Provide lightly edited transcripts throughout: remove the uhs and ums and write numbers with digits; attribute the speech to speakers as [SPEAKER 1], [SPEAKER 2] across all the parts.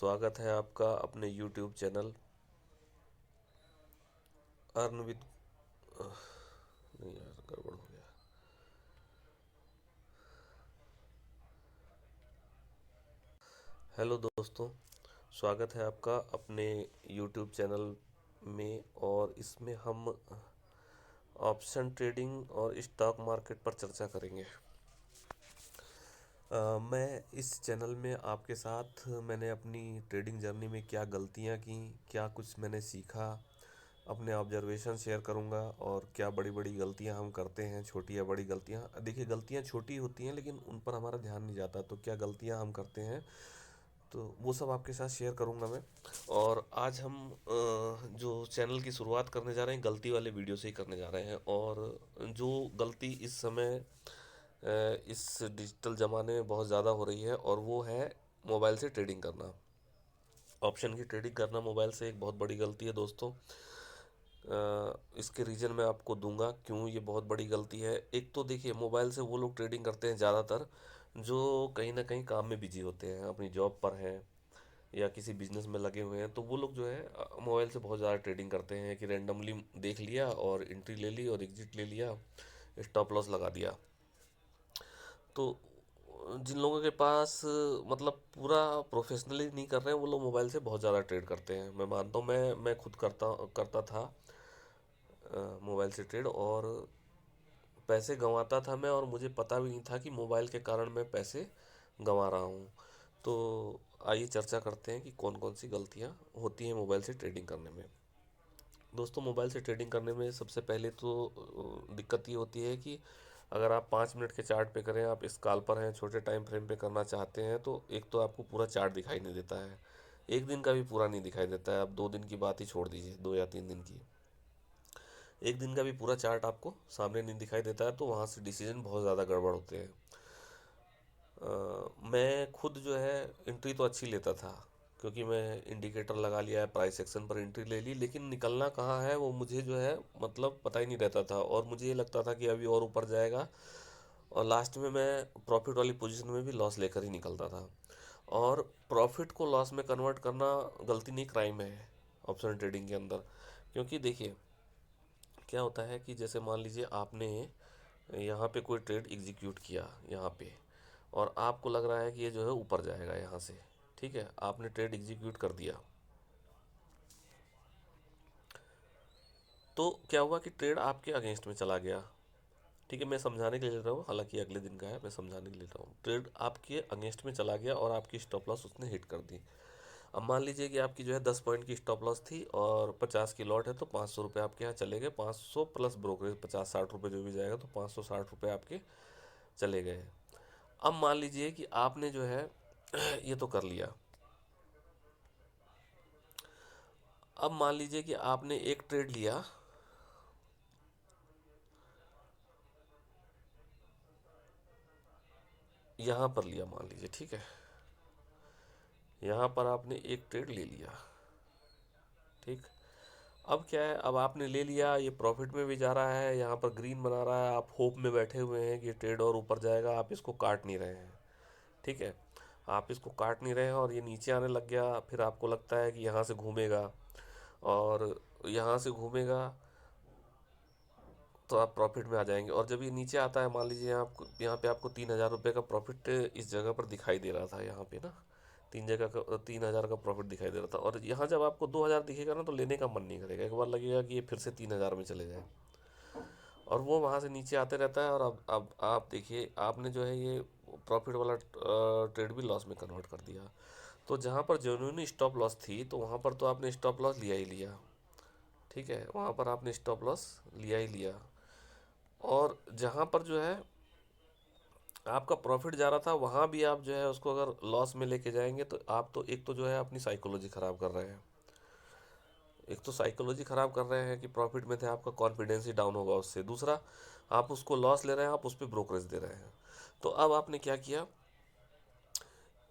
[SPEAKER 1] स्वागत है आपका अपने YouTube चैनल अर्न विद। नहीं यार, गड़बड़ हो गया। हेलो दोस्तों, स्वागत है आपका अपने YouTube चैनल में। और इसमें हम ऑप्शन ट्रेडिंग और स्टॉक मार्केट पर चर्चा करेंगे। मैं इस चैनल में आपके साथ मैंने अपनी ट्रेडिंग जर्नी में क्या गलतियां की, क्या कुछ मैंने सीखा, अपने ऑब्जर्वेशन शेयर करूंगा। और क्या बड़ी बड़ी गलतियां हम करते हैं, छोटी या बड़ी गलतियां। देखिए, गलतियां छोटी होती हैं लेकिन उन पर हमारा ध्यान नहीं जाता, तो क्या गलतियां हम करते हैं, तो वो सब आपके साथ शेयर करूंगा मैं। और आज हम जो चैनल की शुरुआत करने जा रहे हैं, गलती वाले वीडियो से ही करने जा रहे हैं। और जो गलती इस समय इस डिजिटल ज़माने में बहुत ज़्यादा हो रही है, और वो है मोबाइल से ट्रेडिंग करना। ऑप्शन की ट्रेडिंग करना मोबाइल से एक बहुत बड़ी गलती है दोस्तों। इसके रीज़न मैं आपको दूंगा क्यों ये बहुत बड़ी गलती है। एक तो देखिए, मोबाइल से वो लोग ट्रेडिंग करते हैं ज़्यादातर जो कहीं ना कहीं काम में बिजी होते हैं, अपनी जॉब पर हैं या किसी बिजनेस में लगे हुए हैं। तो वो लोग जो है मोबाइल से बहुत ज़्यादा ट्रेडिंग करते हैं कि रैंडमली देख लिया और एंट्री ले ली और एग्जिट ले लिया, स्टॉप लॉस लगा दिया। तो जिन लोगों के पास मतलब पूरा प्रोफेशनली नहीं कर रहे हैं, वो लोग मोबाइल से बहुत ज़्यादा ट्रेड करते हैं। मैं मानता हूँ, मैं खुद करता करता था मोबाइल से ट्रेड। और पैसे गंवाता था मैं, और मुझे पता भी नहीं था कि मोबाइल के कारण मैं पैसे गंवा रहा हूँ। तो आइए चर्चा करते हैं कि कौन कौन सी गलतियाँ होती हैं मोबाइल से ट्रेडिंग करने में। दोस्तों, मोबाइल से ट्रेडिंग करने में सबसे पहले तो दिक्कत ये होती है कि अगर आप 5 मिनट के चार्ट पे करें, आप स्काल्पर हैं, छोटे टाइम फ्रेम पे करना चाहते हैं, तो एक तो आपको पूरा चार्ट दिखाई नहीं देता है। एक दिन का भी पूरा नहीं दिखाई देता है। अब 2 दिन की बात ही छोड़ दीजिए, 2 या 3 दिन की। एक दिन का भी पूरा चार्ट आपको सामने नहीं दिखाई देता है, तो वहाँ से डिसीजन बहुत ज़्यादा गड़बड़ होते हैं। मैं खुद जो है एंट्री तो अच्छी लेता था, क्योंकि मैं इंडिकेटर लगा लिया है, प्राइस सेक्शन पर एंट्री ले ली, लेकिन निकलना कहाँ है वो मुझे जो है मतलब पता ही नहीं रहता था। और मुझे ये लगता था कि अभी और ऊपर जाएगा, और लास्ट में मैं प्रॉफिट वाली पोजीशन में भी लॉस लेकर ही निकलता था। और प्रॉफिट को लॉस में कन्वर्ट करना गलती नहीं, क्राइम है ऑप्शन ट्रेडिंग के अंदर। क्योंकि देखिए, क्या होता है कि जैसे मान लीजिए आपने यहाँ पे कोई ट्रेड एग्जीक्यूट किया यहाँ पे, और आपको लग रहा है कि ये जो है ऊपर जाएगा यहाँ से। ठीक है, आपने ट्रेड एग्जीक्यूट कर दिया। तो क्या हुआ कि ट्रेड आपके अगेंस्ट में चला गया। ठीक है, मैं समझाने के लिए ले रहा हूँ, हालांकि अगले दिन का है, मैं समझाने के लिए ले रहा हूँ। ट्रेड आपके अगेंस्ट में चला गया और आपकी स्टॉप लॉस उसने हिट कर दी। अब मान लीजिए कि आपकी जो है 10 पॉइंट की स्टॉप लॉस थी और 50 की लॉट है, तो 500 रुपये आपके यहाँ चले गए। 500 प्लस ब्रोकरेज 50-60 रुपये जो भी जाएगा, तो 560 रुपये आपके चले गए। अब मान लीजिए कि आपने जो है ये तो कर लिया। अब मान लीजिए कि आपने एक ट्रेड लिया, यहाँ पर लिया मान लीजिए, ठीक है, यहाँ पर आपने एक ट्रेड ले लिया। ठीक, अब क्या है, अब आपने ले लिया, ये प्रॉफिट में भी जा रहा है, यहाँ पर ग्रीन बना रहा है, आप होप में बैठे हुए हैं कि ये ट्रेड और ऊपर जाएगा, आप इसको काट नहीं रहे हैं। ठीक है, आप इसको काट नहीं रहे हैं और ये नीचे आने लग गया। फिर आपको लगता है कि यहाँ से घूमेगा, और यहाँ से घूमेगा तो आप प्रॉफिट में आ जाएंगे। और जब ये नीचे आता है, मान लीजिए यहाँ पे आपको 3,000 रुपये का प्रॉफिट इस जगह पर दिखाई दे रहा था, यहाँ पे ना 3,000 का प्रॉफिट दिखाई दे रहा था। और यहाँ जब आपको 2,000 दिखेगा ना, तो लेने का मन नहीं करेगा, एक बार लगेगा कि ये फिर से 3,000 में चले जाए। और वो वहाँ से नीचे आते रहता है। और अब आप देखिए, आपने जो है ये प्रॉफिट वाला ट्रेड भी लॉस में कन्वर्ट कर दिया। तो जहाँ पर जेन्युइन स्टॉप लॉस थी, तो वहाँ पर तो आपने स्टॉप लॉस लिया ही लिया। ठीक है, वहाँ पर आपने स्टॉप लॉस लिया ही लिया। और जहाँ पर जो है आपका प्रॉफिट जा रहा था, वहाँ भी आप जो है उसको अगर लॉस में लेके जाएंगे, तो आप तो एक तो जो है अपनी साइकोलॉजी ख़राब कर रहे हैं। एक तो साइकोलॉजी ख़राब कर रहे हैं कि प्रॉफिट में थे, आपका कॉन्फिडेंस ही डाउन होगा उससे। दूसरा, आप उसको लॉस ले रहे हैं, आप उस पर ब्रोकरेज दे रहे हैं। तो अब आपने क्या किया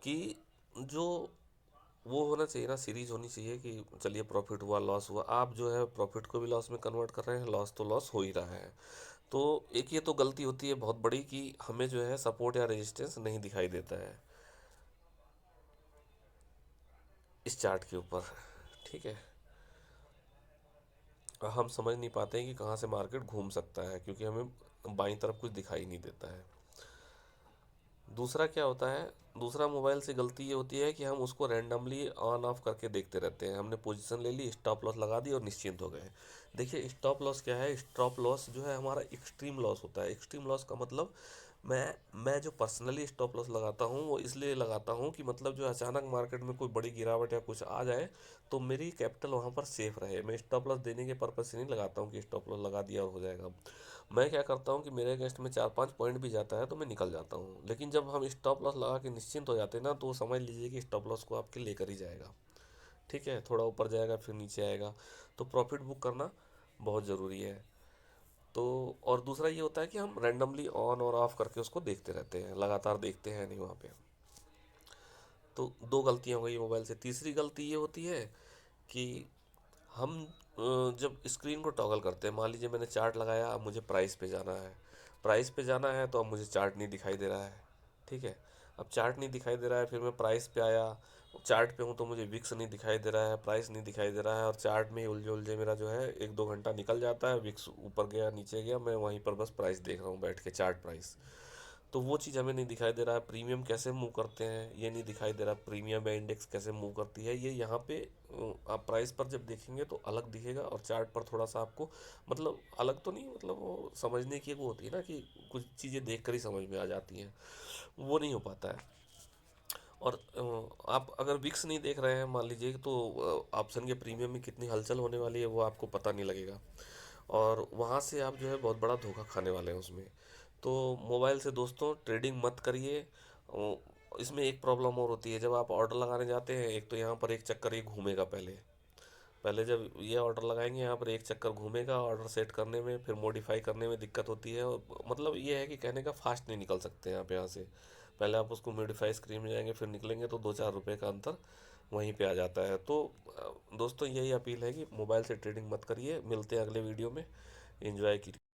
[SPEAKER 1] कि जो वो होना चाहिए ना, सीरीज होनी चाहिए कि चलिए प्रॉफिट हुआ, लॉस हुआ, आप जो है प्रॉफिट को भी लॉस में कन्वर्ट कर रहे हैं, लॉस तो लॉस हो ही रहा है। तो एक ये तो गलती होती है बहुत बड़ी कि हमें जो है सपोर्ट या रेजिस्टेंस नहीं दिखाई देता है। इस चार्ट के ऊपर। ठीक है, हम समझ नहीं पाते हैं कि कहाँ से मार्केट घूम सकता है, क्योंकि हमें बाईं तरफ कुछ दिखाई नहीं देता है। दूसरा क्या होता है, दूसरा मोबाइल से गलती ये होती है कि हम उसको रैंडमली ऑन ऑफ करके देखते रहते हैं। हमने पोजीशन ले ली, स्टॉप लॉस लगा दी और निश्चिंत हो गए। देखिए स्टॉप लॉस क्या है, स्टॉप लॉस जो है हमारा एक्सट्रीम लॉस होता है। एक्सट्रीम लॉस का मतलब मैं जो पर्सनली स्टॉप लॉस लगाता हूँ वो इसलिए लगाता हूँ कि मतलब जो अचानक मार्केट में कोई बड़ी गिरावट या कुछ आ जाए तो मेरी कैपिटल वहाँ पर सेफ रहे। मैं स्टॉप लॉस देने के पर्पज से नहीं लगाता हूँ कि स्टॉप लॉस लगा दिया और हो जाएगा। मैं क्या करता हूँ कि मेरे अगेंस्ट में 4-5 पॉइंट भी जाता है तो मैं निकल जाता हूँ। लेकिन जब हम स्टॉप लॉस लगा के निश्चिंत हो जाते हैं ना, तो समझ लीजिए कि स्टॉप लॉस को आपके लेकर ही जाएगा। ठीक है, थोड़ा ऊपर जाएगा फिर नीचे आएगा। तो प्रॉफिट बुक करना बहुत ज़रूरी है। तो और दूसरा ये होता है कि हम रैंडमली ऑन और ऑफ करके उसको देखते रहते हैं, लगातार देखते हैं नहीं वहाँ पे। तो दो गलतियाँ हो गई मोबाइल से। तीसरी गलती ये होती है कि हम जब स्क्रीन को टॉगल करते हैं, मान लीजिए मैंने चार्ट लगाया, अब मुझे प्राइस पे जाना है। प्राइस पे जाना है तो अब मुझे चार्ट नहीं दिखाई दे रहा है। ठीक है, अब चार्ट नहीं दिखाई दे रहा है, फिर मैं प्राइस पे आया, चार्ट पे हूँ तो मुझे विक्स नहीं दिखाई दे रहा है, प्राइस नहीं दिखाई दे रहा है, और चार्ट में ही उलझे उलझे मेरा जो है 1-2 घंटा निकल जाता है। विक्स ऊपर गया नीचे गया, मैं वहीं पर बस प्राइस देख रहा हूँ बैठ के, चार्ट प्राइस। तो वो चीज़ हमें नहीं दिखाई दे रहा है। प्रीमियम कैसे मूव करते हैं ये नहीं दिखाई दे रहा। प्रीमियम या इंडेक्स कैसे मूव करती है ये यहाँ पे आप प्राइस पर जब देखेंगे तो अलग दिखेगा, और चार्ट पर थोड़ा सा आपको मतलब अलग तो नहीं, मतलब वो समझने की वो होती है ना कि कुछ चीज़ें देख कर ही समझ में आ जाती हैं, वो नहीं हो पाता है। और आप अगर विक्स नहीं देख रहे हैं मान लीजिए, तो ऑप्शन के प्रीमियम में कितनी हलचल होने वाली है वो आपको पता नहीं लगेगा, और वहाँ से आप जो है बहुत बड़ा धोखा खाने वाले हैं उसमें। तो मोबाइल से दोस्तों ट्रेडिंग मत करिए। इसमें एक प्रॉब्लम और होती है, जब आप ऑर्डर लगाने जाते हैं, एक तो यहाँ पर एक चक्कर ये घूमेगा पहले। पहले जब ये ऑर्डर लगाएंगे यहाँ पर एक चक्कर घूमेगा, ऑर्डर सेट करने में फिर मॉडिफाई करने में दिक्कत होती है। और मतलब ये है कि कहने का फास्ट नहीं निकल सकते हैं आप यहाँ से। पहले आप उसको मॉडिफाई स्क्रीन में जाएंगे फिर निकलेंगे तो 2-4 रुपए का अंतर वहीं पे आ जाता है। तो दोस्तों यही अपील है कि मोबाइल से ट्रेडिंग मत करिए। मिलते हैं अगले वीडियो में। एंजॉय कीजिए।